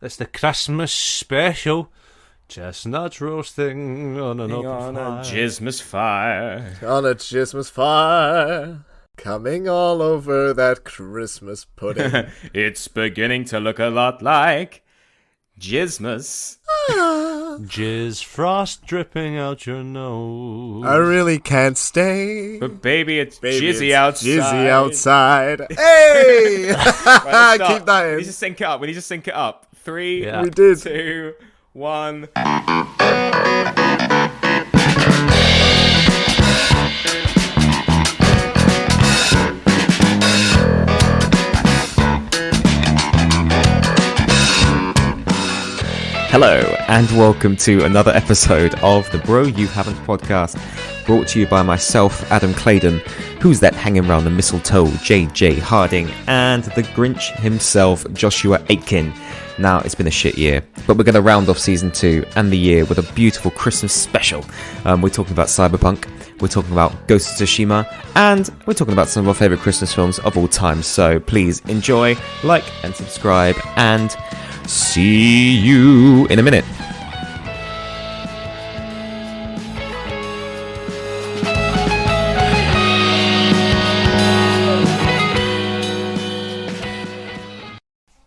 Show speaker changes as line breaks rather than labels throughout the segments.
It's the Christmas special. Chestnuts roasting on an open fire.
Jismas fire.
On a Christmas fire. Coming all over that Christmas pudding.
It's beginning to look a lot like Jismas.
Jizz frost dripping out your nose.
I really can't stay.
But baby, it's jizzy outside.
Jizzy outside. Hey!
Right,
Keep that in.
We need to sync it up. We need to sync it up. 3,
Yeah.
We did.
2, 1. Hello, and welcome to another episode of the Bro You Haven't podcast, brought to you by myself, Adam Claydon, who's that hanging around the mistletoe, JJ Harding, and the Grinch himself, Joshua Aitken. Now, it's been a shit year, but we're going to round off Season 2 and the year with a beautiful Christmas special. We're talking about Cyberpunk, we're talking about Ghost of Tsushima, and we're talking about some of our favourite Christmas films of all time. So please enjoy, like, and subscribe, and see you in a minute.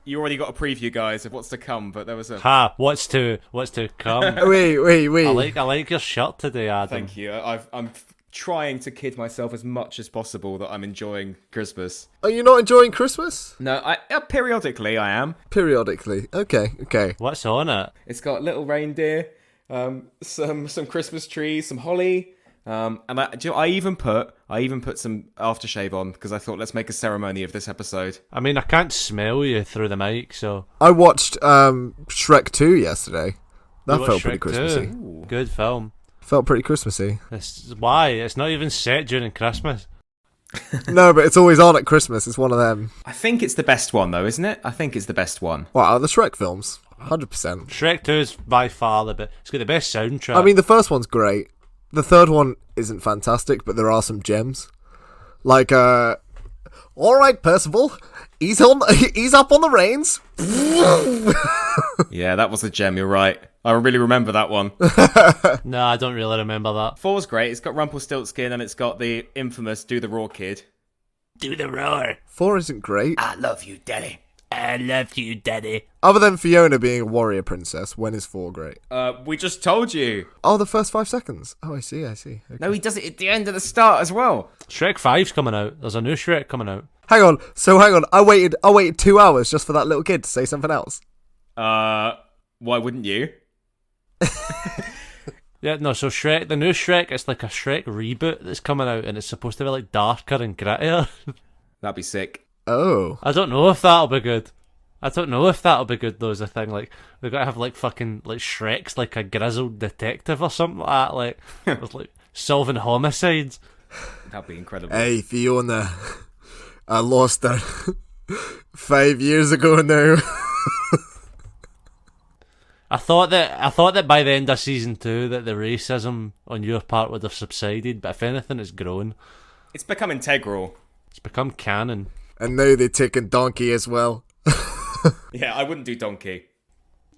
You already got a preview, guys, of what's to come, but there was a...
What's to come?
Wait.
I like your shirt today, Adam.
Thank you. I'm trying to kid myself as much as possible that I'm enjoying Christmas.
Are you not enjoying Christmas?
No, periodically I am.
Periodically. Okay.
What's on it?
It's got little reindeer, some Christmas trees, some holly, and I even put some aftershave on because I thought let's make a ceremony of this episode.
I mean, I can't smell you through the mic, so...
I watched Shrek 2 yesterday. That
You
felt
watched
pretty
Shrek
Christmassy.
2? Good film.
Felt pretty Christmassy.
Why? It's not even set during Christmas.
No, but it's always on at Christmas. It's one of them.
I think it's the best one though, isn't it? I think it's the best one.
What, out of the Shrek films? 100%.
Shrek 2 is by far the best. It's got the best soundtrack.
I mean, the first one's great. The third one isn't fantastic, but there are some gems. Like, alright, Percival, ease up on the reins.
Yeah, that was a gem, you're right. I really remember that one.
No, I don't really remember that.
4's great. It's got Rumpelstiltskin and it's got the infamous Do the Raw Kid.
Do the roar.
4 isn't great.
I love you, Daddy.
I love you, Daddy.
Other than Fiona being a warrior princess, when is 4 great?
We just told you.
Oh, the first 5 seconds. Oh, I see. Okay.
No, he does it at the end of the start as well.
Shrek 5's coming out. There's a new Shrek coming out.
Hang on. I waited 2 hours just for that little kid to say something else.
Why wouldn't you?
Yeah, no, so Shrek, the new Shrek, it's like a Shrek reboot that's coming out, and it's supposed to be like darker and grittier.
That'd be sick.
Oh.
I don't know if that'll be good. Though, is a thing. Like, we've got to have like fucking like Shrek's like a grizzled detective or something like that, like with like solving homicides.
That'd be incredible.
Hey, Fiona. I lost her 5 years ago now.
I thought that by the end of season 2 that the racism on your part would have subsided, but if anything, it's grown.
It's become integral.
It's become canon.
And now they're taking Donkey as well.
Yeah, I wouldn't do Donkey.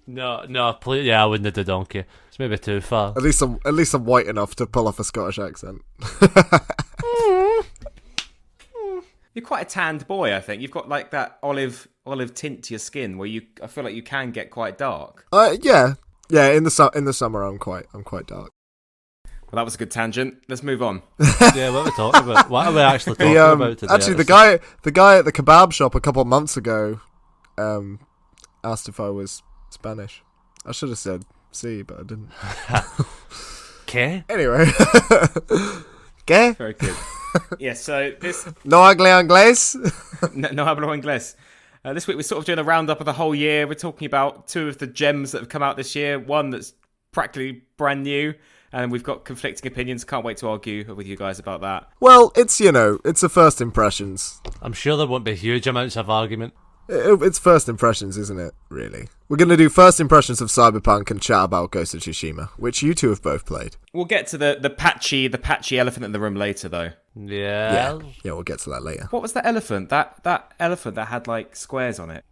No, please, yeah, I wouldn't do Donkey. It's maybe too far.
At least I'm white enough to pull off a Scottish accent.
You're quite a tanned boy, I think. You've got like that olive tint to your skin where I feel like you can get quite dark.
Yeah. In the summer, I'm quite dark.
Well, that was a good tangent. Let's move on.
Yeah, what are we talking about? What are we actually talking about today?
Actually, the guy at the kebab shop a couple of months ago, asked if I was Spanish. I should have said sí, but I didn't.
Okay.
Anyway. ¿Qué?
Very good. Yeah, so this...
No hablo inglés?
No hablo inglés. This week we're sort of doing a roundup of the whole year. We're talking about 2 of the gems that have come out this year. One that's practically brand new. And we've got conflicting opinions. Can't wait to argue with you guys about that.
Well, it's the first impressions.
I'm sure there won't be huge amounts of argument.
It's first impressions, isn't it, really? We're going to do first impressions of Cyberpunk and chat about Ghost of Tsushima, which you two have both played.
We'll get to the patchy elephant in the room later, though.
Yeah.
Yeah, we'll get to that later.
What was that elephant? That elephant that had, like, squares on it?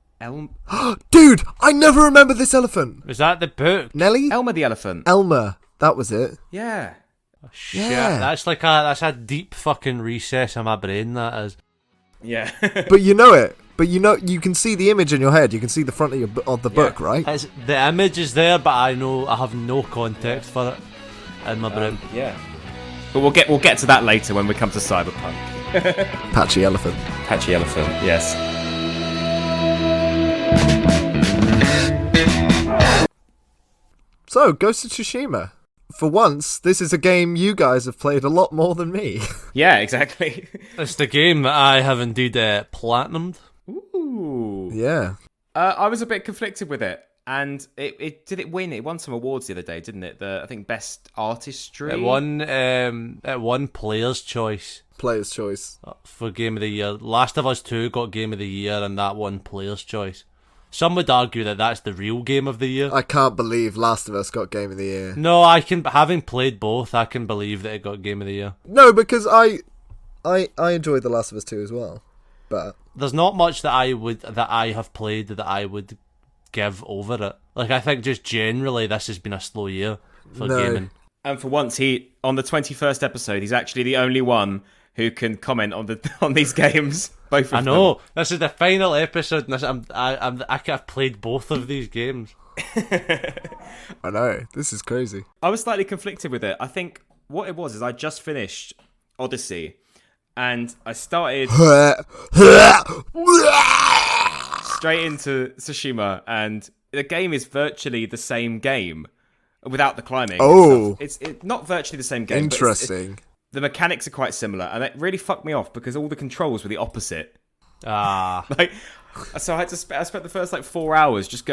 Dude, I never remember this elephant.
Was that the book?
Nelly?
Elmer the elephant.
Elmer. That was it.
Yeah.
Shit,
Yeah.
that's a deep fucking recess in my brain. That is.
Yeah.
But you know it. But you can see the image in your head. You can see the front of the book, right?
The image is there, but I have no context for it in my brain.
Yeah. But we'll get to that later when we come to Cyberpunk.
Patchy elephant.
Patchy elephant. Yes.
So, Ghost of Tsushima. For once, this is a game you guys have played a lot more than me.
Yeah, exactly.
It's the game that I have indeed platinumed.
Ooh.
Yeah.
I was a bit conflicted with it, and it did it win? It won some awards the other day, didn't it? I think best artistry.
It won Player's Choice
Player's choice.
for Game of the Year. Last of Us 2 got Game of the Year, and that won Player's Choice. Some would argue that that's the real Game of the Year.
I can't believe Last of Us got Game of the Year.
No, having played both, I can believe that it got Game of the Year.
No, because I enjoyed The Last of Us 2 as well. But
There's not much that I have played that I would give over it. Like, I think just generally this has been a slow year for gaming.
And for once, on the 21st episode, he's actually the only one who can comment on these games. Both of them.
I know. This is the final episode, and I could have played both of these games.
I know, this is crazy.
I was slightly conflicted with it. I think what it was is I just finished Odyssey, and I started straight into Tsushima, and the game is virtually the same game without the climbing.
Oh.
It's not virtually the same game.
Interesting.
The mechanics are quite similar, and it really fucked me off because all the controls were the opposite. So I spent the first 4 hours just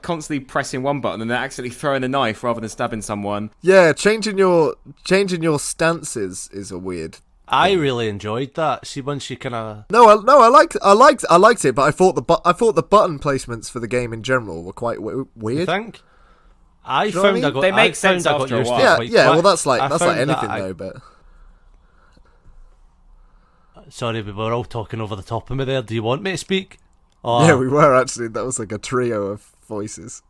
constantly pressing one button and then accidentally throwing a knife rather than stabbing someone.
Yeah, changing your stances is a weird.
I really enjoyed that. See, once you kind of
I liked it, but I thought the button placements for the game in general were quite weird.
think
you know what I mean?
They make sense after a while.
Yeah. Well, that's like
found
anything
that
though. But
sorry, we were all talking over the top of me there. Do you want me to speak? Or...
yeah, we were actually. That was like a trio of voices.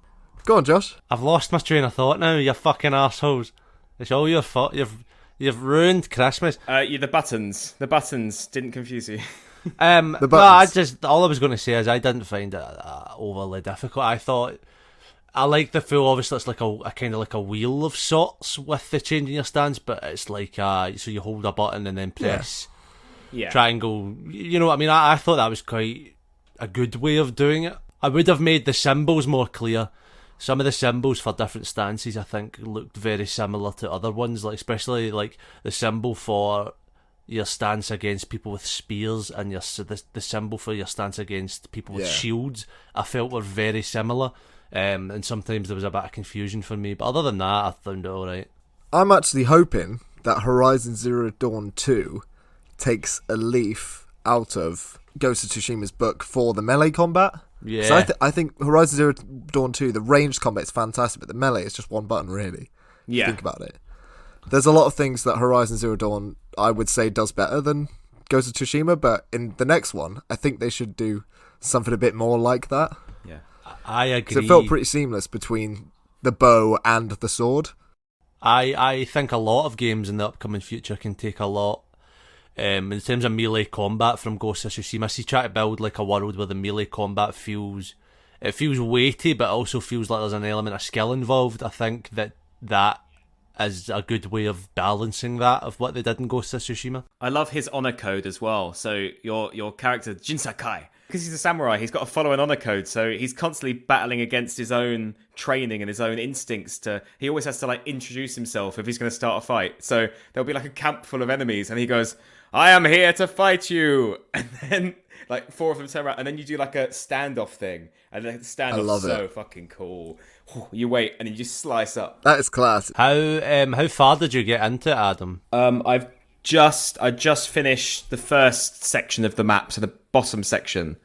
Go on, Josh.
I've lost my train of thought now. You fucking assholes! It's all your fault. You've ruined Christmas.
The buttons didn't confuse you.
The buttons.
All I was going to say is I didn't find it overly difficult. I thought I like the full. Obviously, it's like a kind of like a wheel of sorts with the changing your stance, but it's like so you hold a button and then press triangle. You know what I mean? I thought that was quite a good way of doing it. I would have made the symbols more clear. Some of the symbols for different stances, I think, looked very similar to other ones, like especially like the symbol for your stance against people with spears and the symbol for your stance against people with shields. I felt were very similar, and sometimes there was a bit of confusion for me. But other than that, I found it all right. I'm
actually hoping that Horizon Zero Dawn 2 takes a leaf out of Ghost of Tsushima's book for the melee combat.
Yeah.
So I think Horizon Zero Dawn 2, the ranged combat is fantastic, but the melee is just one button, really.
Yeah.
Think about it. There's a lot of things that Horizon Zero Dawn, I would say, does better than Ghost of Tsushima, but in the next one, I think they should do something a bit more like that.
Yeah.
I agree.
So it felt pretty seamless between the bow and the sword.
I think a lot of games in the upcoming future can take a lot in terms of melee combat from Ghost of Tsushima. See, try to build like a world where the melee combat feels weighty, but also feels like there's an element of skill involved. I think that is a good way of balancing that of what they did in Ghost of Tsushima.
I love his honor code as well. So your character Jin Sakai, because he's a samurai, he's got to follow an honor code. So he's constantly battling against his own training and his own instincts. He always has to introduce himself if he's going to start a fight. So there'll be a camp full of enemies, and he goes, "I am here to fight you," and then 4 of them turn around, and then you do a standoff thing, and the standoff's so fucking cool. You wait, and you just slice up.
That is class.
How far did you get into it, Adam?
I just finished the first section of the map, so the bottom section.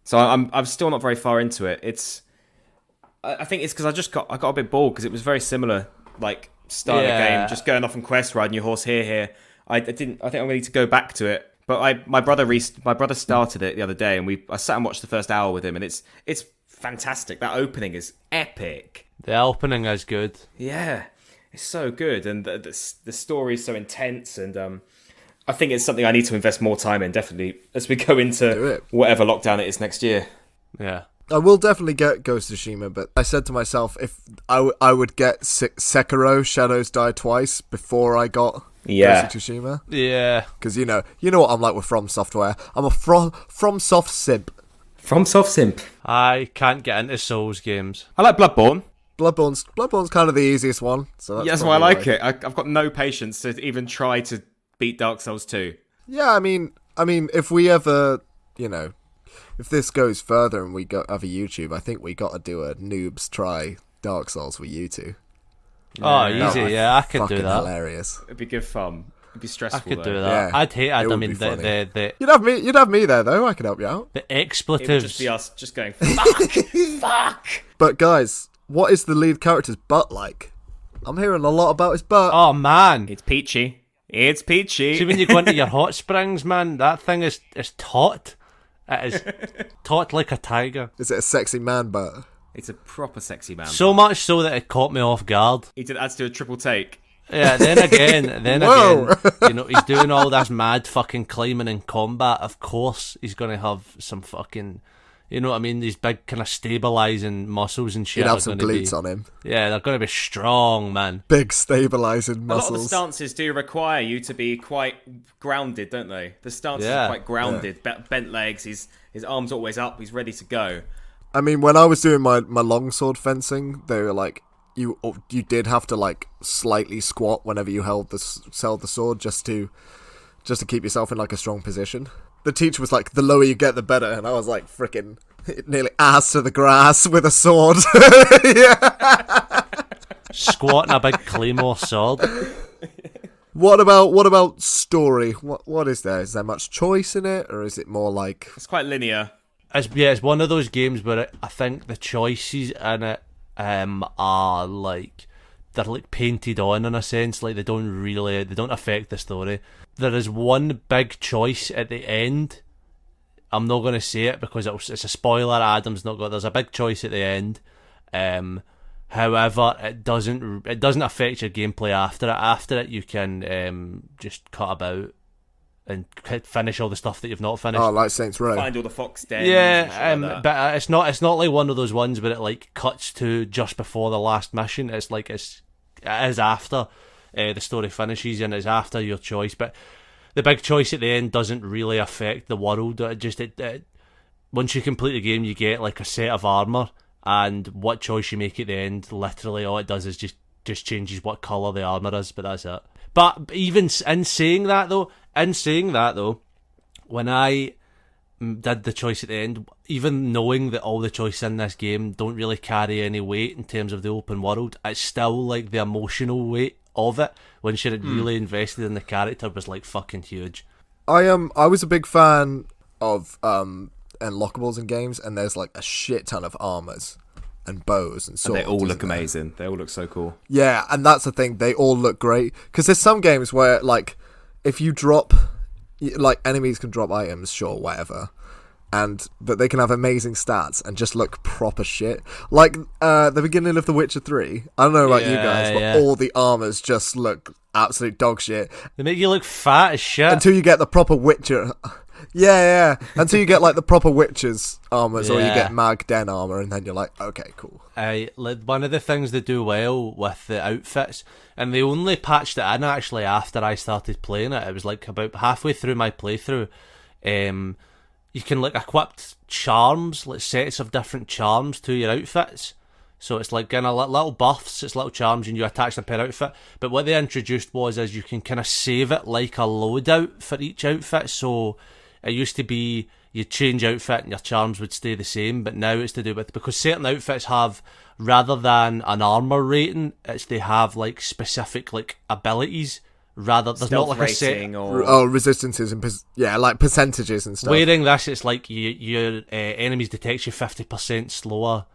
So I'm still not very far into it. I think it's because I got a bit bored because it was very similar, style of game, just going off on quest, riding your horse here. I think I'm going to need to go back to it But my brother started it the other day, and I sat and watched the first hour with him, and it's fantastic. That opening is epic.
The opening is good.
Yeah, it's so good, and the story is so intense, and I think it's something I need to invest more time in, definitely, as we go into whatever lockdown it is next year.
Yeah.
I will definitely get Ghost of Tsushima, but I said to myself, if I would get Sekiro Shadows Die Twice before I got Ghost of Tsushima.
Yeah.
Because you know what I'm like with From Software. I'm a From Soft simp.
From Soft simp.
I can't get into Souls games.
I like Bloodborne.
Bloodborne's kind of the easiest one. So that's
why I like it. I've got no patience to even try to beat Dark Souls 2.
Yeah, I mean, if we ever, if this goes further and we have a YouTube, I think we got to do a noobs try Dark Souls with you two.
Oh, easy. Yeah, I could do that.
Hilarious.
It'd be good fun. It'd be stressful.
I could
though.
do that.
Yeah,
I'd hate it. I mean,
the you'd have me there though. I could help you out.
The
It would
expletives.
just be us just going fuck.
But guys, what is the lead character's butt like? I'm hearing a lot about his butt.
Oh man,
It's peachy. It's peachy.
see when you go into your hot springs, man, that thing is taut. It is taut like a tiger.
Is it a sexy man butt?
It's a proper sexy man.
So much so that it caught me off guard.
He had to do a triple take.
Yeah, then again,
Whoa.
he's doing all this mad fucking climbing in combat. Of course, he's gonna have some fucking, you know what I mean? These big kind of stabilizing muscles and shit.
He'd have some glutes on him.
Yeah, they're gonna be strong, man.
Big stabilizing muscles.
A lot of the stances do require you to be quite grounded, don't they? The stances are quite grounded. Bent legs. His arms always up. He's ready to go.
I mean, when I was doing my longsword fencing, they were like, you did have to like slightly squat whenever you held the sword just to keep yourself in like a strong position. The teacher was like, the lower you get, the better, and I was like, freaking nearly ass to the grass with a sword. Yeah.
Squatting a big claymore sword.
What about story? What is there? Is there much choice in it, or is it more like
It's quite linear.
It's one of those games where I think the choices in it are like they're like painted on in a sense, like they don't affect the story. There is one big choice at the end. I'm not going to say it because it's a spoiler. There's a big choice at the end. However, it doesn't affect your gameplay after it. After it, you can just cut about and finish all the stuff that you've not finished.
oh, like Saints Row?
Find all the fox dens.
Yeah,
like
but it's not like one of those ones where it like cuts to just before the last mission. It's like it is after the story finishes and it's after your choice. But the big choice at the end doesn't really affect the world. Once you complete the game, you get like a set of armor, and what choice you make at the end, literally all it does is just changes what color the armor is. But that's it. But even in saying that though, when I did the choice at the end, even knowing that all the choices in this game don't really carry any weight in terms of the open world, it's still like the emotional weight of it when she had really invested in the character was like fucking huge.
I was a big fan of unlockables in games, and there's like a shit ton of armors and bows and swords.
they all look
isn't there?
amazing. They all look so cool.
Yeah, and that's the thing. They all look great because there's some games where like if you drop, like enemies can drop items, sure, whatever, but they can have amazing stats and just look proper shit. Like the beginning of The Witcher 3. I don't know about you guys, but all the armors just look absolute dog shit.
They make you look fat as shit
Until you get the proper Witcher. Yeah. Until you get like the proper Witcher's armors, or you get Mag Den armor, and then you're like, okay, cool.
One of the things they do well with the outfits, and they only patched it in actually after I started playing it. It was like about halfway through my playthrough. You can like equip charms, like sets of different charms to your outfits. So it's like kind of little buffs, it's little charms, and you attach them per outfit. But what they introduced was you can kind of save it like a loadout for each outfit. So it used to be you change outfit and your charms would stay the same, but now it's to do with, because certain outfits have, rather than an armor rating, they have like specific like abilities. There's
Stealth
not like a
rating
set.
or
Resistances and like percentages and stuff.
Wearing this, it's like your enemies detect you 50% slower,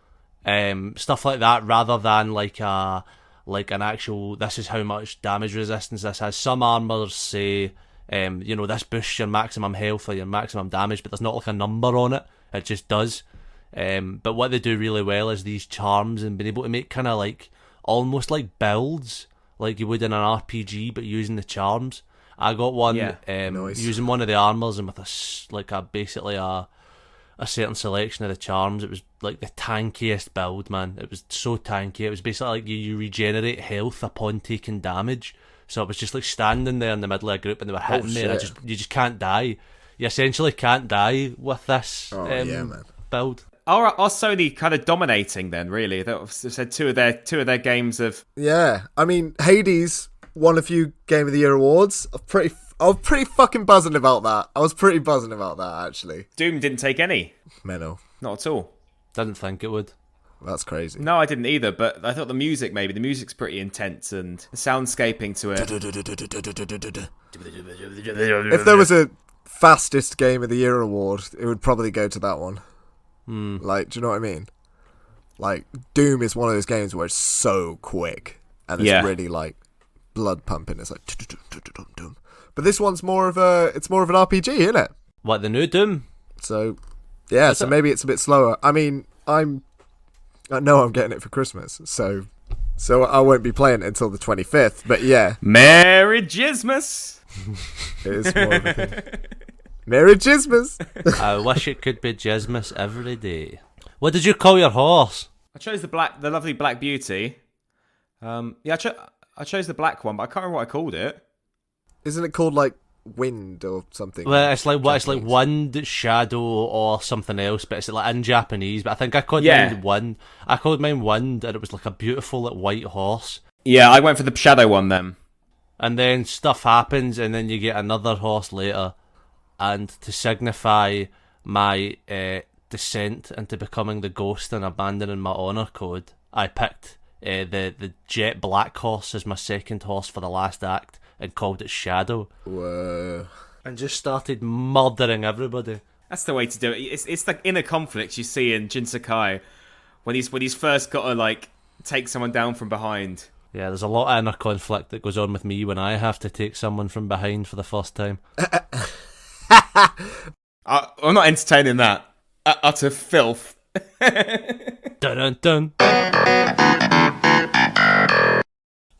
stuff like that, rather than like an actual. This is how much damage resistance this has. Some armors say this boosts your maximum health or your maximum damage, but there's not like a number on it. It just does. But what they do really well is these charms and being able to make kind of like almost like builds like you would in an RPG, but using the charms. I got one
Nice.
using one of the armors and with basically a certain selection of the charms. It was like the tankiest build, man. It was so tanky. It was basically like you regenerate health upon taking damage. So it was just like standing there in the middle of a group and they were hitting me, and you just can't die. You essentially can't die with this
man.
build.
Are Sony kind of dominating then? Really, they said two of their games of
Yeah, I mean, Hades won a few Game of the Year awards. I was pretty fucking buzzing about that. I was pretty buzzing about that, actually.
Doom didn't take any.
Menno.
Not at all.
Didn't think it would.
That's crazy.
No, I didn't either, but I thought the music's pretty intense and the soundscaping to it.
If there was a fastest Game of the Year award, it would probably go to that one. Like, do you know what I mean? Like, Doom is one of those games where it's so quick and it's really like blood pumping. It's like but this one's more of an RPG, isn't it?
What, the new Doom?
So yeah, so maybe it's a bit slower. I mean, I know I'm getting it for Christmas, so I won't be playing it until the 25th. But yeah,
Merry Jismas.
it is more of a thing. Merry Jismas.
I wish it could be Jismas every day. What did you call your horse?
I chose the lovely Black Beauty. I chose the black one, but I can't remember what I called it.
Isn't it called like Wind or something?
Well, it's like Wind, Shadow, or something else, but it's like in Japanese. But I think I called mine Wind. I called mine Wind, and it was like a beautiful like, white horse.
Yeah, I went for the Shadow one then.
And then stuff happens, and then you get another horse later. And to signify my descent into becoming the ghost and abandoning my honour code, I picked the jet black horse as my second horse for the last act and called it Shadow.
Whoa.
And just started murdering everybody.
That's the way to do it. It's the inner conflict you see in Jinsakai when he's first got to like take someone down from behind.
Yeah, there's a lot of inner conflict that goes on with me when I have to take someone from behind for the first time.
I'm not entertaining that. Utter filth.
Dun dun dun.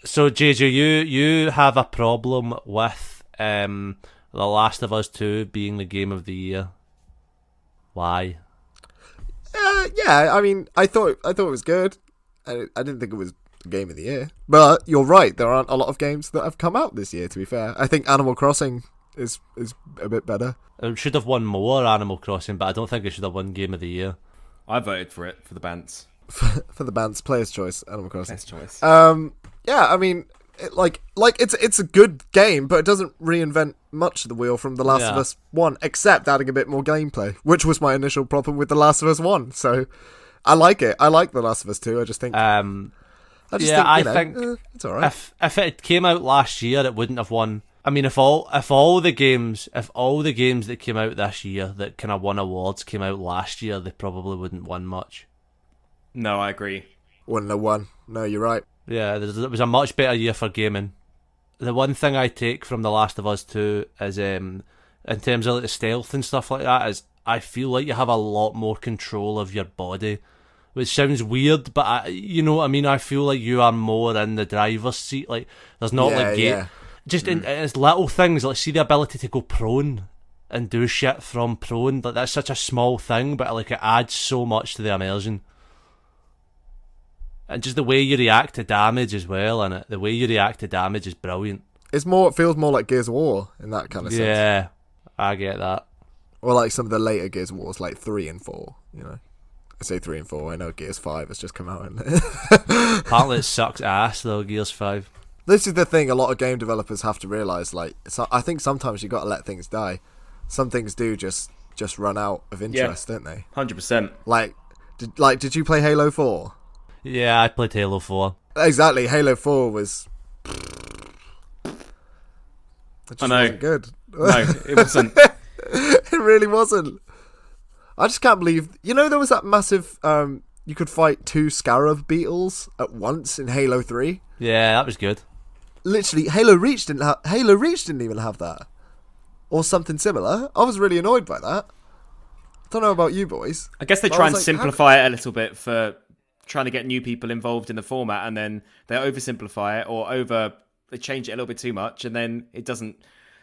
So JJ, you have a problem with The Last of Us 2 being the game of the year. Why?
Yeah, I mean, I thought it was good. I didn't think it was the game of the year. But you're right, there aren't a lot of games that have come out this year, to be fair. I think Animal Crossing is a bit better.
It should have won more, Animal Crossing, but I don't think it should have won Game of the Year.
I voted for it, for the Bants.
For the band's Player's Choice, Animal Crossing.
Player's Choice.
Yeah, I mean, it's a good game, but it doesn't reinvent much of the wheel from The Last of Us 1, except adding a bit more gameplay, which was my initial problem with The Last of Us 1. So I like it. I like The Last of Us 2. I just think... I think it's alright.
If it came out last year, it wouldn't have won. I mean, if all the games that came out this year that kind of won awards came out last year, they probably wouldn't win much.
No, I agree.
Wouldn't have won. No, you're right.
Yeah, it was a much better year for gaming. The one thing I take from The Last of Us 2 is, in terms of like the stealth and stuff like that, is I feel like you have a lot more control of your body. Which sounds weird, but you know what I mean? I feel like you are more in the driver's seat. Like, there's not just in it's little things, like see the ability to go prone and do shit from prone. Like, that's such a small thing, but like it adds so much to the immersion. And just the way you react to damage as well, and the way you react to damage is brilliant.
It feels more like Gears of War in that kind of sense.
Yeah, I get that.
Or like some of the later Gears of Wars, like 3 and 4, you know. I say 3 and 4, I know Gears 5 has just come out.
Apparently it sucks ass though, Gears 5.
This is the thing a lot of game developers have to realise, like, I think sometimes you got to let things die. Some things do just run out of interest, don't they?
100%.
Did you play Halo 4?
Yeah, I played Halo 4.
Exactly, Halo 4 was... It just wasn't good.
No, it wasn't.
It really wasn't. I just can't believe... You know, there was that massive... you could fight 2 Scarab beetles at once in Halo 3?
Yeah, that was good.
Literally, Halo Reach didn't even have that. or something similar. I was really annoyed by that. Don't know about you boys.
I guess they
But I
try
was
and
like,
simplify it a little bit for trying to get new people involved in the format, and then they oversimplify it or they change it a little bit too much, and then it doesn't.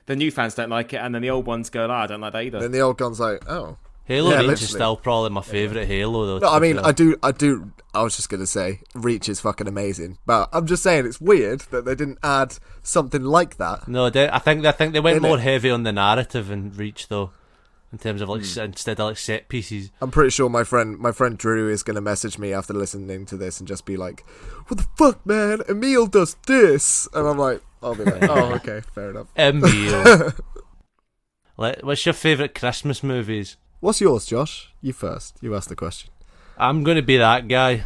The new fans don't like it, and then the old ones go, I don't like that either.
Then the old gun's like, oh.
Halo
Yeah,
Reach
literally.
is still probably my favourite Halo, though.
No, I mean, I do. I was just gonna say, Reach is fucking amazing, but I'm just saying it's weird that they didn't add something like that.
No, I think they went
In
more
it.
heavy on the narrative in Reach, though, in terms of like instead of like set pieces.
I'm pretty sure my friend Drew is gonna message me after listening to this and just be like, "What the fuck, man? Emil does this," and I'm like, I'll be like, "Oh, okay, fair enough."
Emil. What's your favourite Christmas movies?
What's yours, Josh? You first. You asked the question.
I'm gonna be that guy.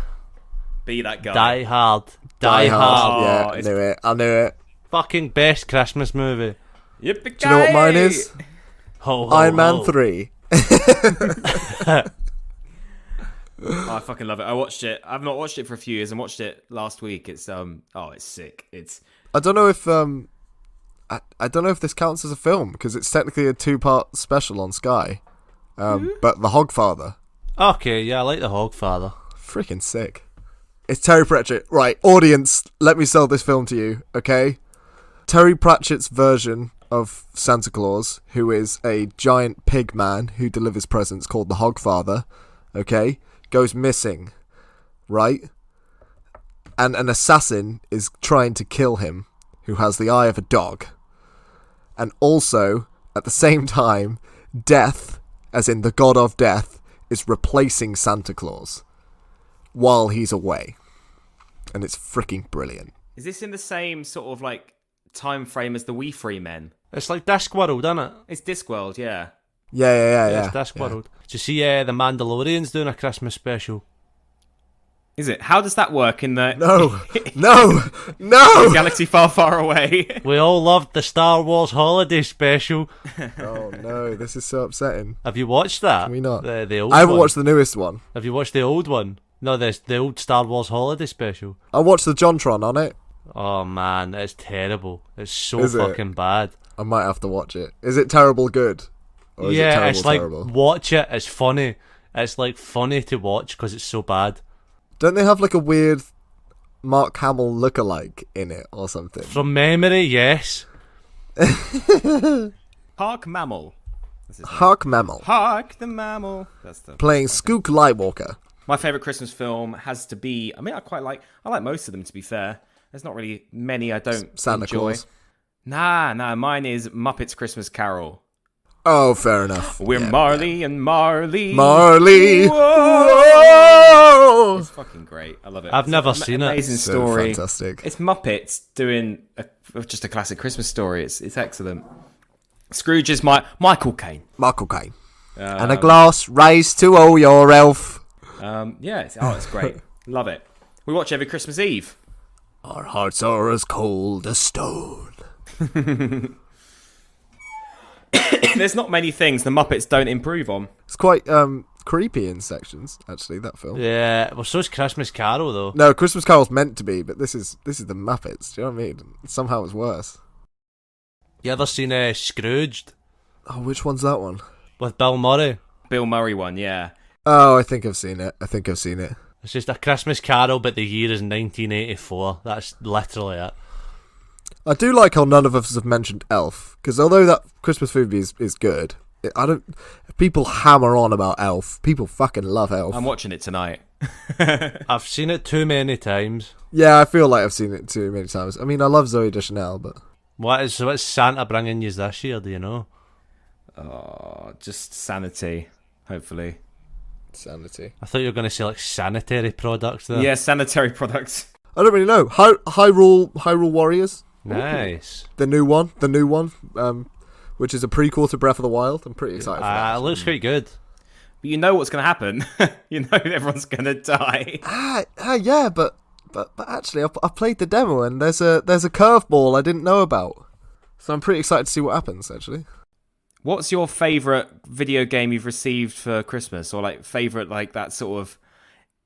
Be that guy.
Die Hard. Die Hard.
Yeah,
Oh,
I knew it. I knew it.
Fucking best Christmas movie.
Yippee-ki-yay!
Do you know what mine is?
Ho, ho,
Iron Man
ho.
3.
Oh, I fucking love it. I watched it. I've not watched it for a few years. I watched it last week. It's it's sick. It's
I don't know if I don't know if this counts as a film because it's technically a 2-part special on Sky. But The Hogfather,
Okay, yeah, I like the Hogfather.
freaking sick. It's Terry Pratchett. Right, audience, let me sell this film to you, okay? Terry Pratchett's version of Santa Claus, who is a giant pig man who delivers presents called the Hogfather, okay, goes missing, right? And an assassin is trying to kill him, who has the eye of a dog. And also, at the same time, Death, as in the god of death, is replacing Santa Claus while he's away. And it's freaking brilliant.
Is this in the same sort of like time frame as the We Free Men?
It's like Discworld, isn't it?
It's Discworld, yeah.
Yeah.
It's Discworld. Did you see the Mandalorian's doing a Christmas special?
Is it? How does that work in the
No!
galaxy far, far away?
We all loved the Star Wars holiday special.
Oh no, this is so upsetting.
Have you watched that?
Can we not?
The old
I haven't
one.
watched the newest one.
Have you watched the old one? No, there's the old Star Wars holiday special.
I watched the Jontron on it.
Oh man, it's terrible. It's so
Is it?
fucking bad.
I might have to watch it. Is it terrible good? Or is it
Yeah,
terrible,
it's like
terrible?
watch it. It's funny. It's like funny to watch because it's so bad.
Don't they have like a weird Mark Hamill lookalike in it or something?
From memory, yes.
Hark Mammal. That's his name.
Hark Mammal.
Hark the Mammal. That's the
Playing Skook Lightwalker.
My favourite Christmas film has to be. I mean, I like most of them. To be fair, there's not really many I don't
Santa
enjoy.
Claus.
Nah. Mine is Muppets Christmas Carol.
Oh, fair enough.
We're
Yeah,
Marley and Marley.
Marley.
Whoa! It's fucking great. I love it.
I've
It's
never
an
seen it.
Amazing
So
story.
fantastic.
It's Muppets doing just a classic Christmas story. It's excellent. Scrooge is Michael Caine.
Michael Caine. And a glass raised to all your elf.
Yeah, it's great. Love it. We watch every Christmas Eve.
Our hearts are as cold as stone.
There's not many things the Muppets don't improve on.
It's quite creepy in sections, actually, that film.
Yeah, well, so's Christmas Carol though.
No, Christmas Carol's meant to be, but this is the Muppets. Do you know what I mean? Somehow it's worse.
You ever seen Scrooged
Oh, which one's that one?
with Bill Murray?
Bill Murray one, yeah.
Oh, I think I've seen it.
It's just a Christmas Carol, but the year is 1984. That's literally it.
I do like how none of us have mentioned Elf, because although that Christmas movie is good, people hammer on about Elf. People fucking love Elf.
I'm watching it tonight.
I've seen it too many times.
Yeah, I feel like I've seen it too many times. I mean, I love Zooey Deschanel, but
What's Santa bringing you this year? Do you know?
Oh, just sanity, hopefully.
sanity.
I thought you were going to say like sanitary products there.
Yeah, sanitary products.
I don't really know. Hyrule Warriors.
Nice.
The new one, which is a prequel to Breath of the Wild. I'm pretty excited for that.
It looks quite good.
But you know what's going to happen. You know everyone's going to die.
Yeah, but actually, I played the demo and there's a curveball I didn't know about, so I'm pretty excited to see what happens. Actually,
What's your favourite video game you've received for Christmas? Or like favourite, like that sort of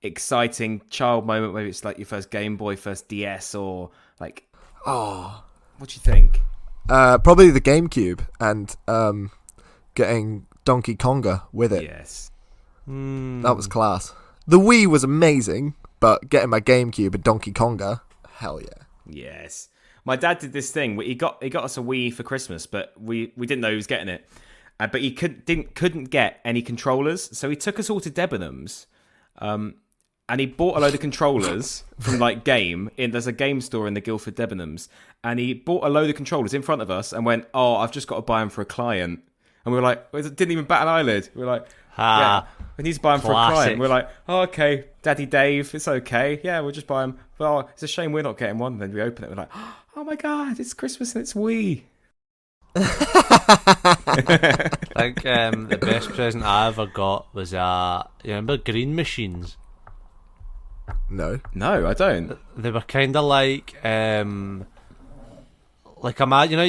exciting child moment, maybe it's like your first Game Boy, first DS, or like,
oh,
what do you think?
Probably the GameCube and getting Donkey Konga with it.
Yes.
That was class. The Wii was amazing, but getting my GameCube and Donkey Konga, hell yeah.
Yes. My dad did this thing. He got us a Wii for Christmas, but we didn't know he was getting it. But he couldn't get any controllers, so he took us all to Debenhams, and he bought a load of controllers from like Game. There's a game store in the Guildford Debenhams, and he bought a load of controllers in front of us and went, "Oh, I've just got to buy them for a client." And we were like, didn't even bat an eyelid. We were like, yeah, we need to buy them for a client. And we were like, oh, okay, Daddy Dave, it's okay. Yeah, we'll just buy them. But it's a shame we're not getting one. Then we open it, we're like, oh my God, it's Christmas and it's Wii.
I think the best present I ever got was, you remember Green Machines?
No,
I don't.
They were kind of like you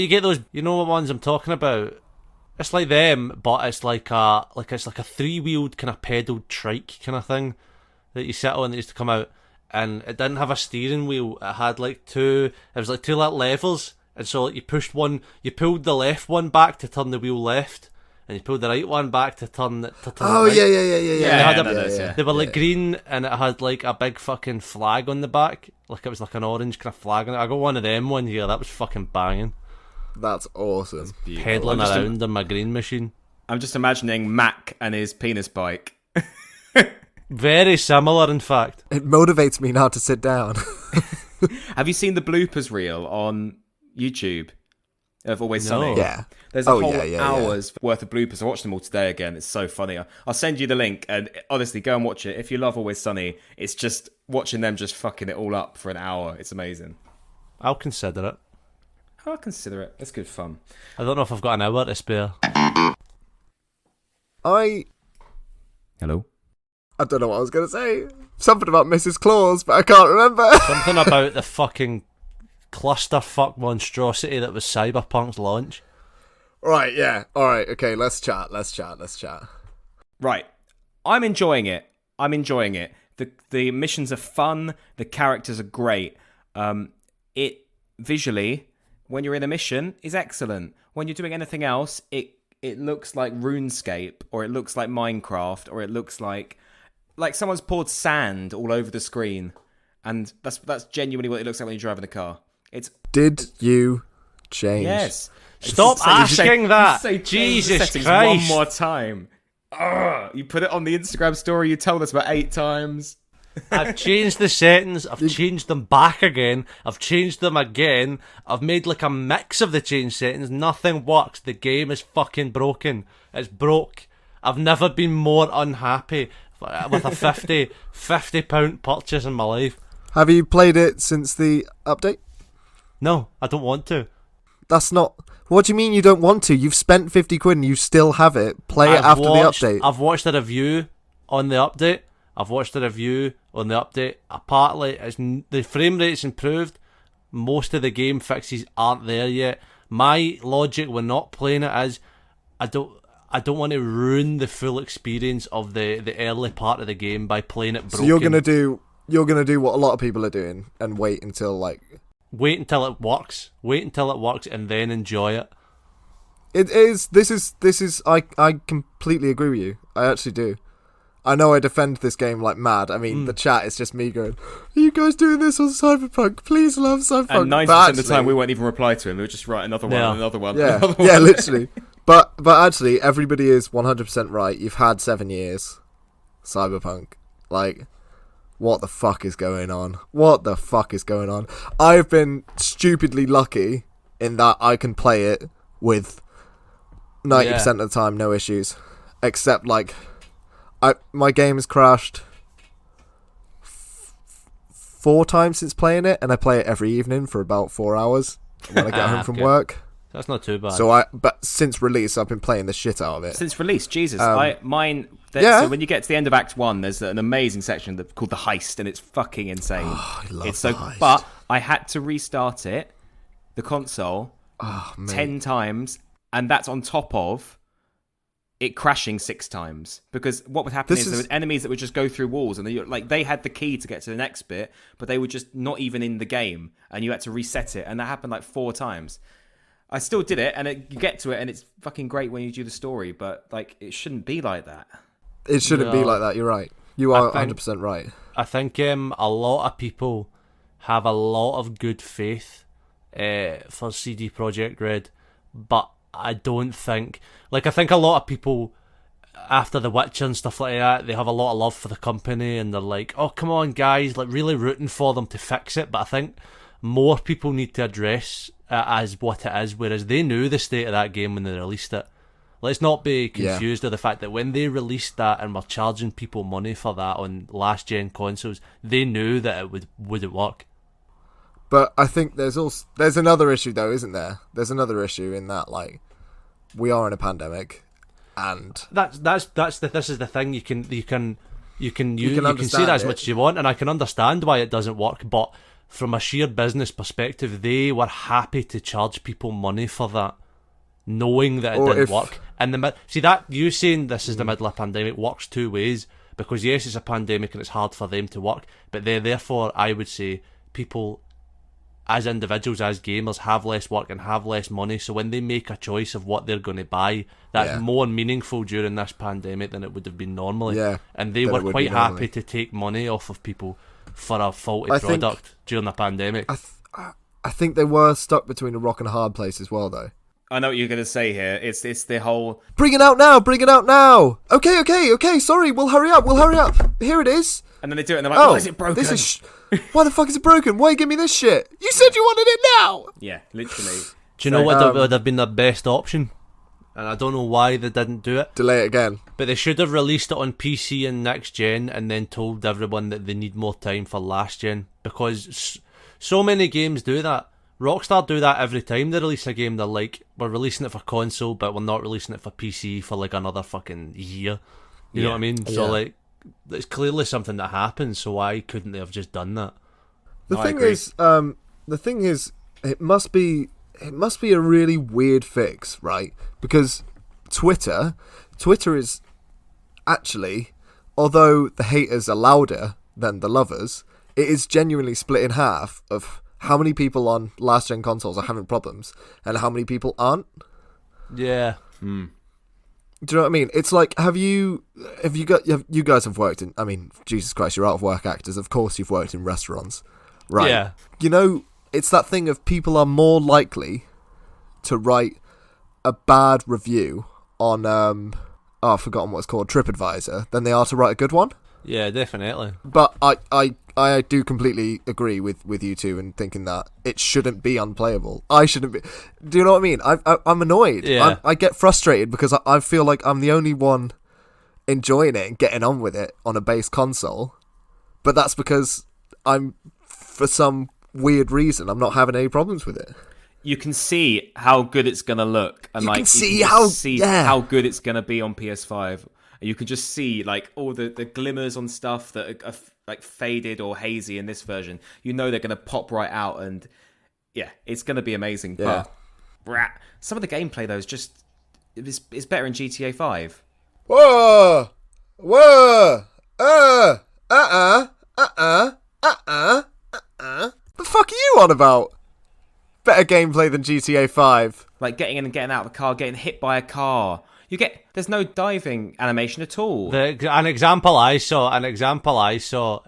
get those, you know what ones I'm talking about? It's like them, but it's like a 3-wheeled kind of pedalled trike kind of thing that you sit on that used to come out, and it didn't have a steering wheel. It had like two little levers, and so like you pulled the left one back to turn the wheel left, and you pulled the right one back to turn the right.
Yeah.
They were like green, and it had like a big fucking flag on the back, like it was like an orange kind of flag on it. I got one of them one year. That was fucking banging.
That's awesome.
Pedaling around on my Green Machine.
I'm just imagining Mac and his penis bike.
Very similar, in fact.
It motivates me now to sit down.
Have you seen the bloopers reel on YouTube of Always
No.
Sunny?
Yeah.
There's a whole hour's worth of bloopers. I watched them all today again. It's so funny. I'll send you the link, and honestly, go and watch it. If you love Always Sunny, it's just watching them just fucking it all up for an hour. It's amazing.
I'll consider it.
I'll consider it. It's good fun.
I don't know if I've got an hour to spare.
Hello?
I don't know what I was going to say. Something about Mrs. Claus, but I can't remember.
Something about the fucking clusterfuck monstrosity that was Cyberpunk's launch.
Right, yeah. All right, okay, let's chat.
Right. I'm enjoying it. The missions are fun. The characters are great. It visually, when you're in a mission, is excellent. When you're doing anything else, it looks like RuneScape, or it looks like Minecraft, or it looks like someone's poured sand all over the screen, and that's genuinely what it looks like when you're driving the car.
Did you change?
Yes.
Stop asking that. Jesus
Christ!
Christ!
One more time. You put it on the Instagram story. You told us about 8 times.
I've changed the settings, I've changed them back again, I've changed them again, I've made like a mix of the changed settings, nothing works, the game is fucking broken, it's broke. I've never been more unhappy with a £50 purchase in my life.
Have you played it since the update?
No, I don't want to.
That's not... What do you mean you don't want to? You've spent 50 quid and you still have it. Play it after the update.
I've watched a review on the update. Apparently, the frame rate's improved. Most of the game fixes aren't there yet. My logic when not playing it is, I don't want to ruin the full experience of the early part of the game by playing it broken.
So you're gonna do what a lot of people are doing and wait until
it works. Wait until it works and then enjoy it.
This is. I completely agree with you. I actually do. I know I defend this game like mad. I mean, the chat is just me going, "Are you guys doing this on Cyberpunk? Please love Cyberpunk."
And 90% of the time, we won't even reply to him. We'll just write another one, another one.
Yeah,
another one.
Yeah, literally. But actually, everybody is 100% right. You've had 7 years, Cyberpunk. Like, what the fuck is going on? I've been stupidly lucky in that I can play it with 90% of the time, no issues, except like. My game has crashed 4 times since playing it, and I play it every evening for about 4 hours when I get home from work.
That's not too bad.
But since release, I've been playing the shit out of it.
Since release, Jesus, So when you get to the end of Act 1, there's an amazing section called the Heist, and it's fucking insane.
Oh, I love the Heist.
But I had to restart it, the console, 10
mate.
times, and that's on top of it crashing 6 times, because what would happen is there were enemies that would just go through walls, and they had the key to get to the next bit, but they were just not even in the game, and you had to reset it, and that happened like 4 times. I still did it, and you get to it, and it's fucking great when you do the story, but like it shouldn't be like that.
It shouldn't be like that. You're right. You are 100% right.
I think a lot of people have a lot of good faith for CD Projekt Red, but I don't think... Like, I think a lot of people, after The Witcher and stuff like that, they have a lot of love for the company, and they're like, oh, come on, guys, like, really rooting for them to fix it. But I think more people need to address it as what it is, whereas they knew the state of that game when they released it. Let's not be confused with the fact that when they released that and were charging people money for that on last-gen consoles, they knew that it wouldn't work.
But I think there's another issue though, isn't there? There's another issue in that, like, we are in a pandemic, and
this is the thing. You can say that as much as you want, and I can understand why it doesn't work. But from a sheer business perspective, they were happy to charge people money for that, knowing that it didn't work. And see that you saying this is the middle of a pandemic works two ways, because yes, it's a pandemic and it's hard for them to work, but therefore I would say people, as individuals, as gamers, have less work and have less money, so when they make a choice of what they're going to buy, that's more meaningful during this pandemic than it would have been normally. And they were quite happy to take money off of people for a faulty product during the pandemic.
I think they were stuck between a rock and a hard place as well, though.
I know what you're going to say here. It's the whole...
Bring it out now! Okay, sorry, we'll hurry up. Here it is.
And then they do it and they're like, why is it broken?
Why the fuck is it broken? Why give me this shit? You said you wanted it now!
Yeah, literally.
Do you know what would have been the best option? And I don't know why they didn't do it.
Delay it again.
But they should have released it on PC and next gen and then told everyone that they need more time for last gen. Because so many games do that. Rockstar do that every time they release a game. They're like, we're releasing it for console, but we're not releasing it for PC for like another fucking year. You know what I mean? So like, it's clearly something that happens, so why couldn't they have just done that?
The thing is, it must be a really weird fix, right? Because Twitter is actually, although the haters are louder than the lovers, it is genuinely split in half of how many people on last gen consoles are having problems and how many people aren't.
Yeah.
Do you know what I mean? It's like, you guys have worked in, I mean, Jesus Christ, you're out of work actors. Of course you've worked in restaurants, right?
Yeah.
You know, it's that thing of people are more likely to write a bad review on, I've forgotten what it's called, TripAdvisor, than they are to write a good one.
Yeah, definitely.
But I do completely agree with you two in thinking that it shouldn't be unplayable. I shouldn't be. Do you know what I mean? I'm annoyed.
Yeah.
I get frustrated because I feel like I'm the only one enjoying it and getting on with it on a base console. But that's because for some weird reason, I'm not having any problems with it.
You can see how good it's going to look. And
you
like,
can see
how good it's going to be on PS5. You can just see like all the glimmers on stuff that are like faded or hazy in this version. You know they're going to pop right out, and yeah, it's going to be amazing.
Yeah.
But some of the gameplay though is just it's better in GTA 5.
Whoa, The fuck are you on about? Better gameplay than GTA 5.
Like getting in and getting out of the car, getting hit by a car. There's no diving animation at all.
An example I saw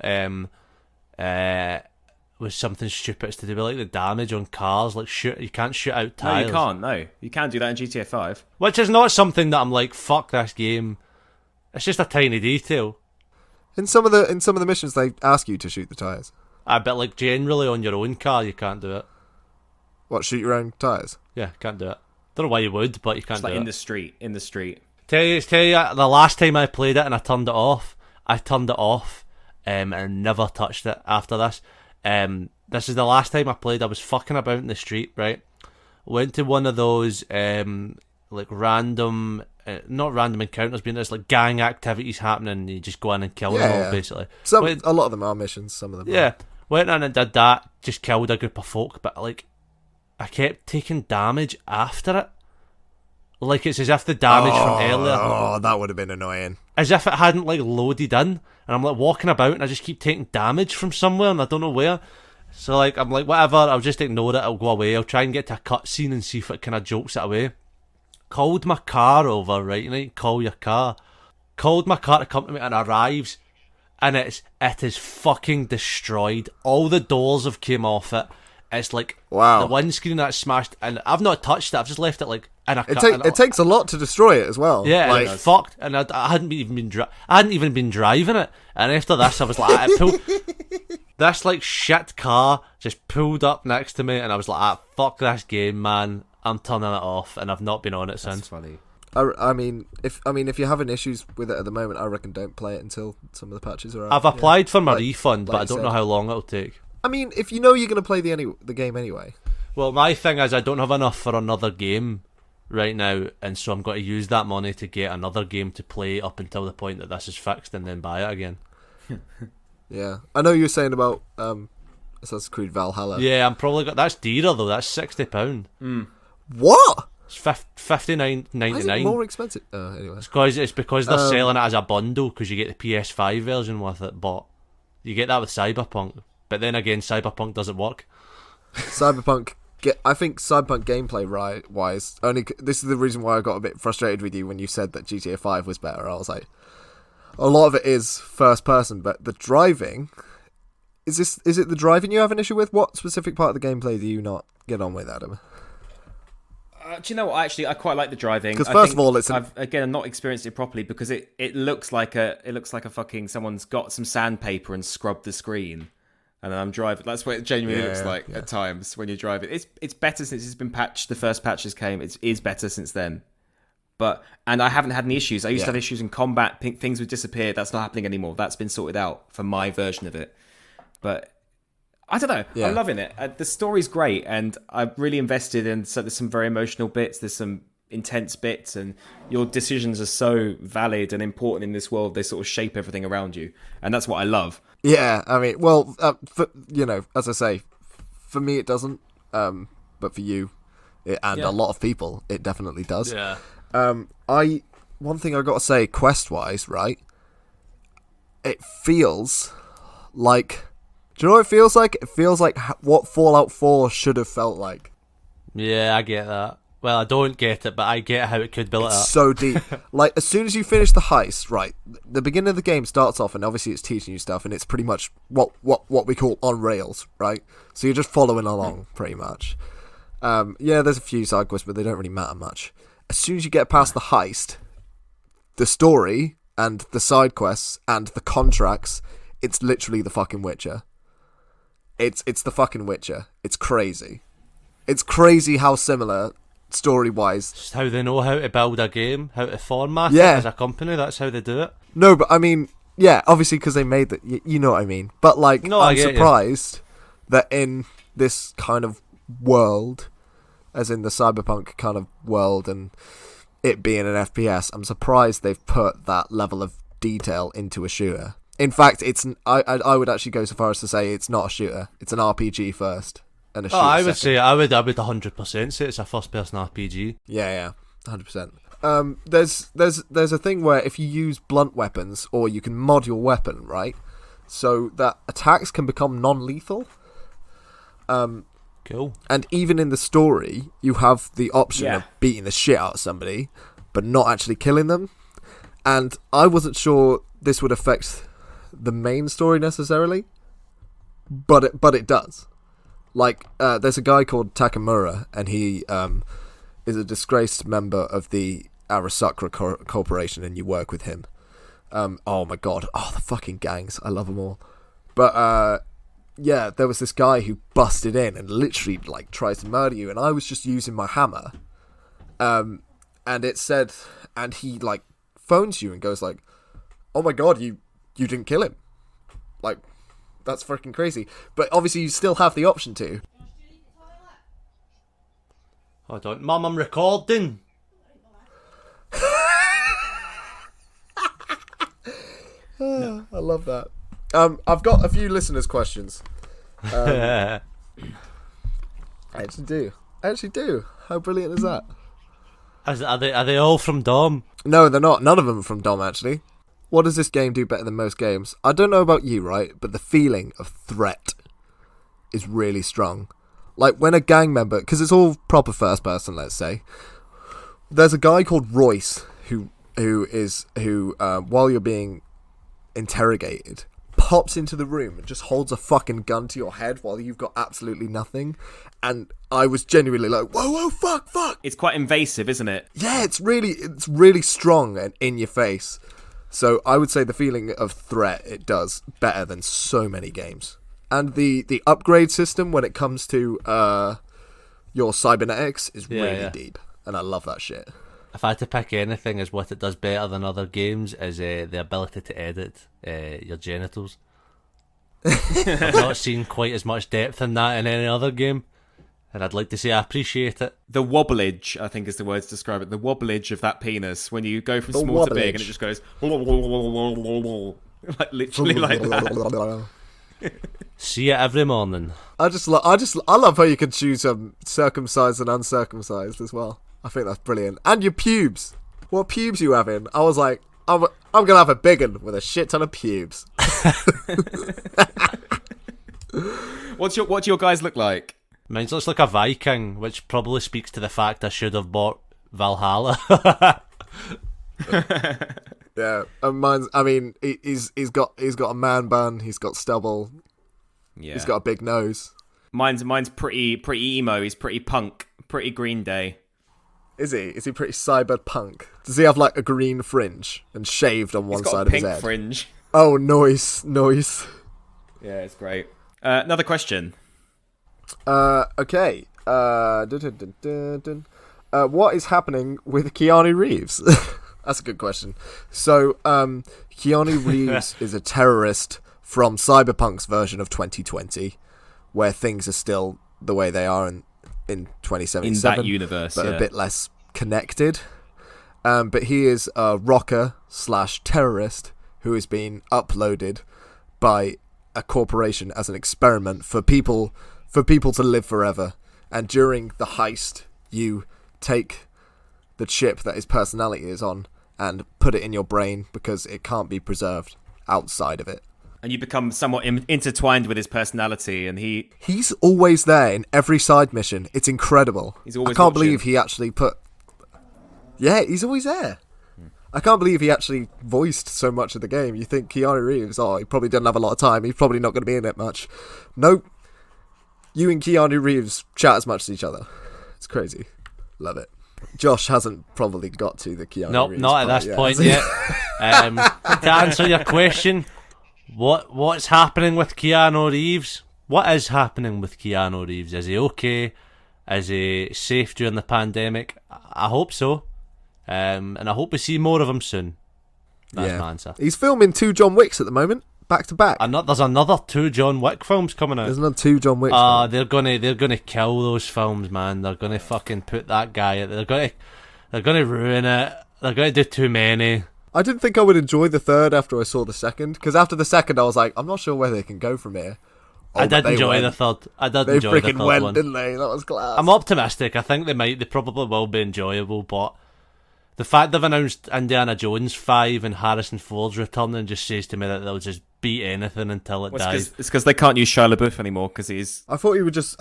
was something stupid. It's to do with like the damage on cars. Like you can't shoot out tires.
No, you can't. No, you can't do that in GTA 5.
Which is not something that I'm like, fuck this game. It's just a tiny detail.
In some of the missions, they ask you to shoot the tires.
But like generally on your own car, you can't do it.
What, shoot your own tires?
Yeah, can't do it. Don't know why you would, but you can't do it.
In the street.
Tell you, the last time I played it and I turned it off, and never touched it after this. This is the last time I played. I was fucking about in the street, right? Went to one of those like random, not random encounters, but there's like gang activities happening, and you just go in and kill them all, basically.
A lot of them are missions, some of them
are. Went in and did that, just killed a group of folk, but like, I kept taking damage after it. Like, it's as if the damage from earlier...
Oh, that would have been annoying.
As if it hadn't, like, loaded in. And I'm, like, walking about and I just keep taking damage from somewhere and I don't know where. So like I'm like whatever, I'll just ignore it, I'll go away, I'll try and get to a cutscene and see if it kind of jolts it away. Called my car over, right? You need to call your car. Called my car to come to me and arrives, and it is fucking destroyed. All the doors have came off it. It's like
Wow.
the windscreen that's smashed, and I've not touched it. I've just left it like in a.
It takes a lot to destroy it as well.
Yeah,
like,
it's fucked, and I hadn't even been driving it. And after this, I was like, this like shit car just pulled up next to me, and I was like, fuck this game, man. I'm turning it off, and I've not been on it since.
That's funny.
I mean, if you're having issues with it at the moment, I reckon don't play it until some of the patches are out.
I've applied for my refund, but I don't know
said.
how long it'll take.
I mean, if you know you're going to play the game anyway.
Well, my thing is I don't have enough for another game right now, and so I'm going to use that money to get another game to play up until the point that this is fixed, and then buy it again.
Yeah, I know you were saying about Assassin's Creed Valhalla.
Yeah, I'm probably that's dearer though. That's £60.
What?
It's $59.99.
Why is it more expensive? Anyway.
It's because they're selling it as a bundle because you get the PS5 version with it, but you get that with Cyberpunk. But then again, Cyberpunk doesn't work.
I think Cyberpunk gameplay wise, this is the reason why I got a bit frustrated with you when you said that GTA 5 was better. I was like, a lot of it is first person, but the driving is it the driving you have an issue with? What specific part of the gameplay do you not get on with, Adam?
Do you know what? Actually, I quite like the driving.
Because first of all,
I've not experienced it properly because it looks like a fucking someone's got some sandpaper and scrubbed the screen, and then I'm driving. That's what it genuinely looks like at times when you drive it. It's better since it's been patched. The first patches came. It is better since then. And I haven't had any issues. I used to have issues in combat. Things would disappear. That's not happening anymore. That's been sorted out for my version of it. But I don't know.
Yeah.
I'm loving it. The story's great, and I've really invested in. So there's some very emotional bits. There's some intense bits, and your decisions are so valid and important in this world. They sort of shape everything around you, and that's what I love.
Yeah, I mean, well, as I say, for me it doesn't, but for you, a lot of people, it definitely does.
Yeah.
One thing I got to say, quest wise, right? It feels like. Do you know what it feels like? It feels like what Fallout 4 should have felt like.
Yeah, I get that. Well, I don't get it, but I get how it could build it up.
So deep. Like, as soon as you finish the heist, right, the beginning of the game starts off, and obviously it's teaching you stuff, and it's pretty much what we call on rails, right? So you're just following along, pretty much. There's a few side quests, but they don't really matter much. As soon as you get past the heist, the story, and the side quests, and the contracts, it's literally the fucking Witcher. It's the fucking Witcher. It's crazy. It's crazy how similar, story-wise.
Just how they know how to build a game, how to format it as a company. That's how they do it.
No, but I mean, yeah, obviously because they made that. You know what I mean. But like, no, I'm surprised that in this kind of world, as in the Cyberpunk kind of world, and it being an FPS, I'm surprised they've put that level of detail into a shooter. In fact, I would actually go so far as to say it's not a shooter. It's an RPG first and a shooter
I would
second.
say I would 100% say it's a first-person RPG.
Yeah, 100%. There's a thing where if you use blunt weapons, or you can mod your weapon, right, so that attacks can become non-lethal.
Cool.
And even in the story, you have the option of beating the shit out of somebody, but not actually killing them. And I wasn't sure this would affect the main story necessarily, but it does. Like, there's a guy called Takamura, and he is a disgraced member of the Arasaka Corporation, and you work with him. Oh my god, the fucking gangs, I love them all. But there was this guy who busted in and literally like tries to murder you, and I was just using my hammer, and it said, and he like phones you and goes like, "Oh my god, you didn't kill him." Like, that's freaking crazy. But obviously you still have the option to.
Hold on, Mum, I'm recording.
I love that. I've got a few listeners' questions. I actually do. How brilliant is that?
Are they all from Dom?
No, they're not. None of them are from Dom, actually. What does this game do better than most games? I don't know about you, right? But the feeling of threat is really strong. Like when a gang member, because it's all proper first person, let's say. There's a guy called Royce who while you're being interrogated, pops into the room and just holds a fucking gun to your head while you've got absolutely nothing. And I was genuinely like, whoa, fuck.
It's quite invasive, isn't it?
Yeah, it's really strong and in your face. So I would say the feeling of threat it does better than so many games. And the upgrade system when it comes to your cybernetics is really deep. And I love that shit.
If I had to pick anything as what it does better than other games is the ability to edit your genitals. I've not seen quite as much depth in that in any other game, and I'd like to say I appreciate it.
The wobblage, I think is the word to describe it. The wobblage of that penis when you go from small to big and it just goes like literally like that.
See it every morning.
I love how you can choose circumcised and uncircumcised as well. I think that's brilliant. And your pubes. What pubes you having? I was like, I'm gonna have a big one with a shit ton of pubes.
What do your guys look like?
Mine looks like a Viking, which probably speaks to the fact I should have bought Valhalla.
Yeah, and mine's. I mean, he's got a man bun. He's got stubble.
Yeah,
he's got a big nose.
Mine's pretty emo. He's pretty punk, pretty Green Day.
Is he? Is he pretty cyberpunk? Does he have like a green fringe and shaved on one side of his head?
He's got a pink fringe.
Oh, noise.
Yeah, it's great. Another question.
Okay. What is happening with Keanu Reeves? That's a good question. So, Keanu Reeves is a terrorist from Cyberpunk's version of 2020, where things are still the way they are in 2077.
In that universe,
but a bit less connected. But he is a rocker/terrorist who has been uploaded by a corporation as an experiment for people to live forever. And during the heist, you take the chip that his personality is on and put it in your brain because it can't be preserved outside of it.
And you become somewhat intertwined with his personality, and
he's always there in every side mission. It's incredible.
He's always
I can't
watching.
believe he actually put... Yeah, he's always there. I can't believe he actually voiced so much of the game. You think Keanu Reeves, he probably doesn't have a lot of time. He's probably not going to be in it much. Nope. You and Keanu Reeves chat as much as each other. It's crazy. Love it. Josh hasn't probably got to the Keanu Reeves
not at this point yet. To answer your question, what's happening with Keanu Reeves? What is happening with Keanu Reeves? Is he okay? Is he safe during the pandemic? I hope so. And I hope we see more of him soon. That's my answer.
He's filming 2 John Wicks at the moment, back to back.
There's another 2 John Wick films coming out.
There's another 2 John Wicks.
They're gonna kill those films, man. They're gonna fucking put that guy. They're gonna ruin it. They're gonna do too many.
I didn't think I would enjoy the third after I saw the second, because after the second I was like, I'm not sure where they can go from here.
I did enjoy the third. I did enjoy the third
went,
one,
didn't they? That was class.
I'm optimistic. I think they probably will be enjoyable, but the fact they've announced Indiana Jones 5 and Harrison Ford's returning just says to me that they'll just beat anything until it dies.
It's because they can't use Shia LaBeouf anymore because he's...
I thought he was just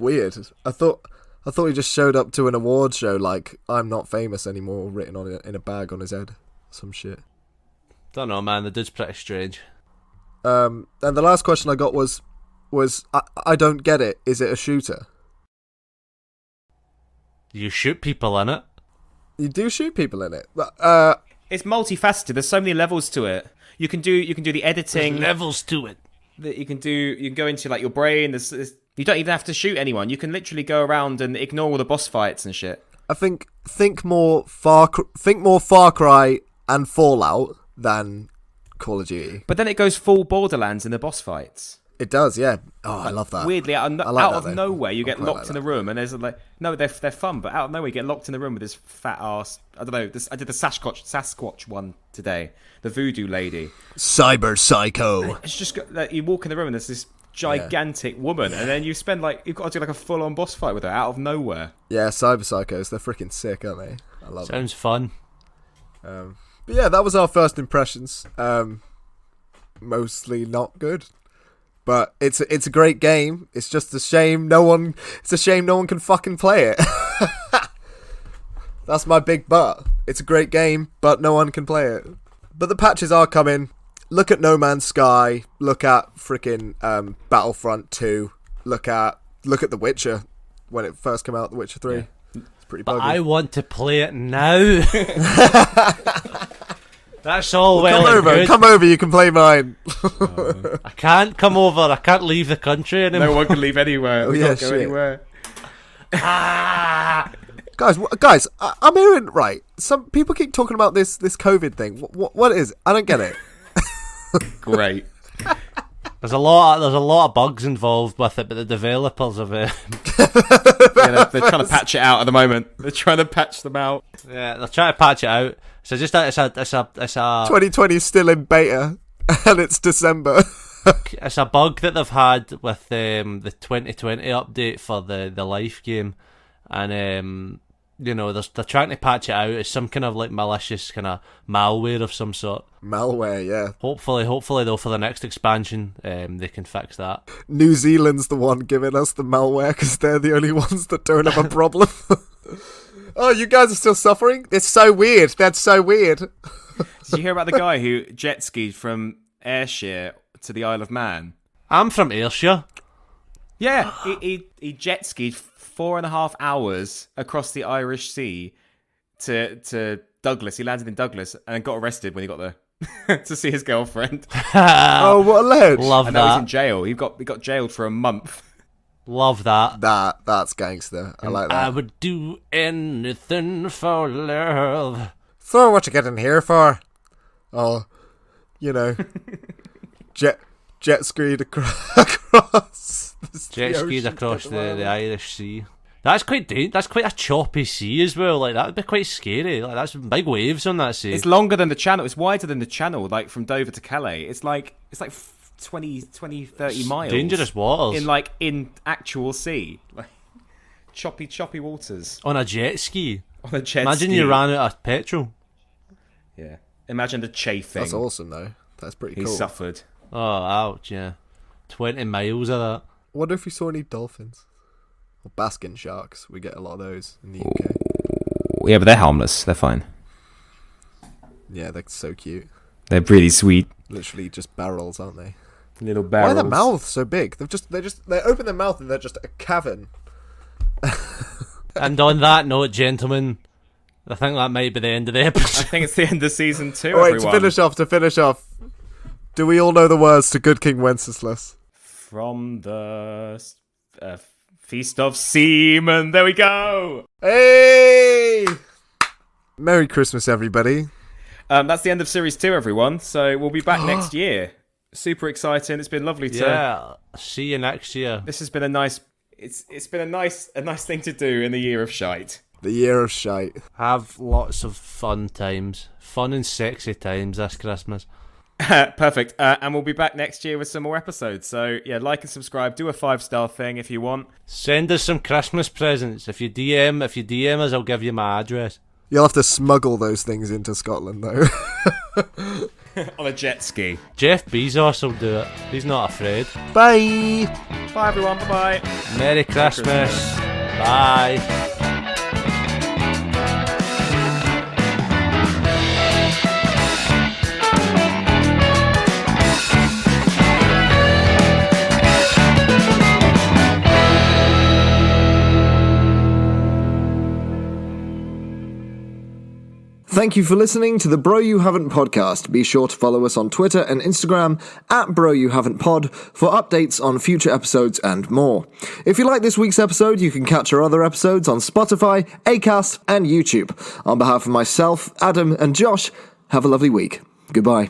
weird. I thought he just showed up to an award show like, I'm not famous anymore, written on it in a bag on his head. Some shit.
Don't know, man. The dude's pretty strange.
And the last question I got was I don't get it. Is it a shooter?
You shoot people in it.
You do shoot people in it.
It's multifaceted. There's so many levels to it. You can do the editing.
There's levels to it.
That you can go into like your brain. You don't even have to shoot anyone. You can literally go around and ignore all the boss fights and shit.
I think more Far Cry and Fallout than Call of Duty.
But then it goes full Borderlands in the boss fights.
It does, yeah. Oh, I love that.
Weirdly, out of nowhere, you get locked in a room, and there's like, no, they're fun, but out of nowhere, you get locked in the room with this fat ass. I don't know. I did the Sasquatch one today, the voodoo lady,
Cyber Psycho.
It's just you walk in the room and there's this gigantic woman, and then you've got to do like a full-on boss fight with her out of nowhere. Yeah,
Cyber Psychos, they're freaking sick, aren't they? I love it.
Sounds fun.
But yeah, that was our first impressions. Mostly not good. But it's a great game. It's just a shame no one can fucking play it. That's my big but. It's a great game, but no one can play it. But the patches are coming. Look at No Man's Sky. Look at freaking Battlefront 2. Look at The Witcher when it first came out. The Witcher 3. Yeah. It's pretty buggy.
But I want to play it now. That's all well and good.
Come over, you can play mine.
I can't come over. I can't leave the country anymore.
No one can leave anywhere. We can't go anywhere.
Guys, I'm hearing right. Some people keep talking about this COVID thing. What is it? I don't get it.
Great.
There's a lot of bugs involved with it, but the developers have
they're trying to patch it out at the moment. They're trying to patch them out.
Yeah, they're trying to patch it out. So it's a
2020 is still in beta, and it's December.
It's a bug that they've had with the 2020 update for the Life game, and they're trying to patch it out. It's some kind of like malicious kind of malware of some sort.
Malware, yeah.
Hopefully though, for the next expansion, they can fix that.
New Zealand's the one giving us the malware because they're the only ones that don't have a problem. Oh, you guys are still suffering? It's so weird. That's so weird.
Did you hear about the guy who jet skied from Ayrshire to the Isle of Man?
I'm from Ayrshire.
Yeah, he jet skied 4.5 hours across the Irish Sea to Douglas. He landed in Douglas and got arrested when he got there to see his girlfriend.
Oh, what a ledge!
Love
and
that.
He was in jail. He got jailed for a month.
Love that.
That's gangster. I like that.
I would do anything for love.
So what you getting here for? Oh, jet skied across.
Jet skied across the Irish Sea. That's quite a choppy sea as well. Like that would be quite scary. Like that's big waves on that sea.
It's longer than the channel. It's wider than the channel. Like from Dover to Calais. It's like 20, 30 miles.
Dangerous waters.
In actual sea. Like choppy waters.
On a jet ski.
On a jet
Imagine
ski.
you ran out of petrol.
Yeah. Imagine the chafing.
That's awesome though. That's pretty cool.
He suffered.
Oh, ouch, yeah. 20 miles of that.
Wonder if we saw any dolphins. Or basking sharks. We get a lot of those in the UK.
Yeah, but they're harmless. They're fine.
Yeah, they're so cute.
They're really sweet.
Literally just barrels, aren't they?
Little barrels.
Why are their mouths so big? They open their mouth and they're just a cavern.
And on that note, gentlemen, I think that might be the end of the episode.
I think it's the end of season 2,
Wait,
everyone.
to finish off, do we all know the words to Good King Wenceslas?
From the Feast of Seamen. There we go.
Hey! Merry Christmas, everybody.
That's the end of Series 2, everyone. So we'll be back next year. Super exciting. It's been lovely to...
Yeah, see you next year.
This has been a nice... It's been a nice thing to do in the year of shite.
The year of shite.
Have lots of fun times. Fun and sexy times this Christmas.
Perfect. And we'll be back next year with some more episodes. So, yeah, like and subscribe. Do a 5-star thing if you want.
Send us some Christmas presents. If you DM us, I'll give you my address.
You'll have to smuggle those things into Scotland, though.
On a jet ski.
Jeff Bezos will do it. He's not afraid.
Bye!
Bye, everyone. Bye-bye.
Merry Christmas. Bye.
Thank you for listening to the Bro You Haven't podcast. Be sure to follow us on Twitter and Instagram at Bro You Haven't Pod for updates on future episodes and more. If you like this week's episode, you can catch our other episodes on Spotify, Acast, and YouTube. On behalf of myself, Adam, and Josh, have a lovely week. Goodbye.